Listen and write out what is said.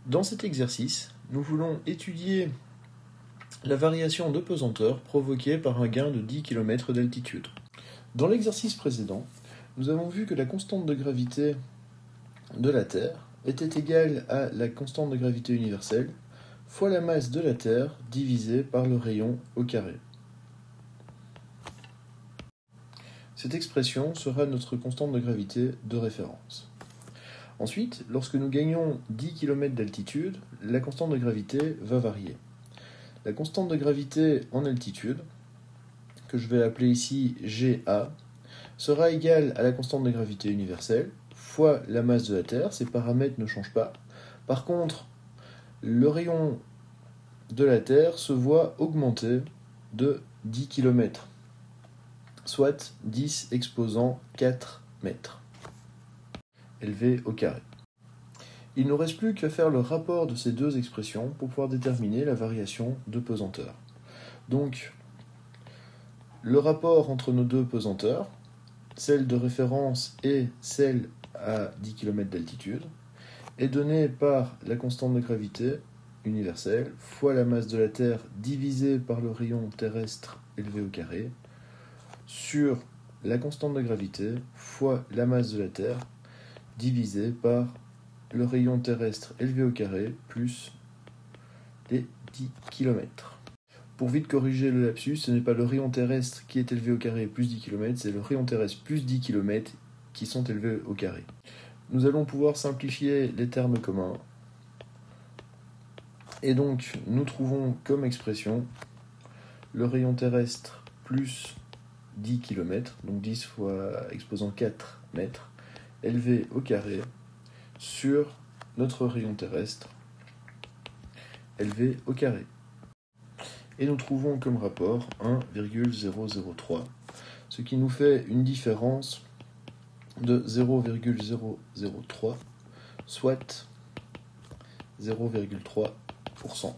Dans cet exercice, nous voulons étudier la variation de pesanteur provoquée par un gain de 10 km d'altitude. Dans l'exercice précédent, nous avons vu que la constante de gravité de la Terre était égale à la constante de gravité universelle fois la masse de la Terre divisée par le rayon au carré. Cette expression sera notre constante de gravité de référence. Ensuite, lorsque nous gagnons 10 km d'altitude, la constante de gravité va varier. La constante de gravité en altitude, que je vais appeler ici Ga, sera égale à la constante de gravité universelle fois la masse de la Terre. Ces paramètres ne changent pas. Par contre, le rayon de la Terre se voit augmenter de 10 km, soit 10 exposant 4 mètres, élevé au carré. Il ne nous reste plus qu'à faire le rapport de ces deux expressions pour pouvoir déterminer la variation de pesanteur. Donc, le rapport entre nos deux pesanteurs, celle de référence et celle à 10 km d'altitude, est donné par la constante de gravité universelle fois la masse de la Terre divisée par le rayon terrestre élevé au carré sur la constante de gravité fois la masse de la Terre divisée par le rayon terrestre élevé au carré plus les 10 km. Pour vite corriger le lapsus, ce n'est pas le rayon terrestre qui est élevé au carré plus 10 km, c'est le rayon terrestre plus 10 km qui sont élevés au carré. Nous allons pouvoir simplifier les termes communs. Et donc, nous trouvons comme expression le rayon terrestre plus 10 km, donc 10 fois exposant 4 mètres, élevé au carré sur notre rayon terrestre élevé au carré. Et nous trouvons comme rapport 1,003, ce qui nous fait une différence de 0,003, soit 0,3%.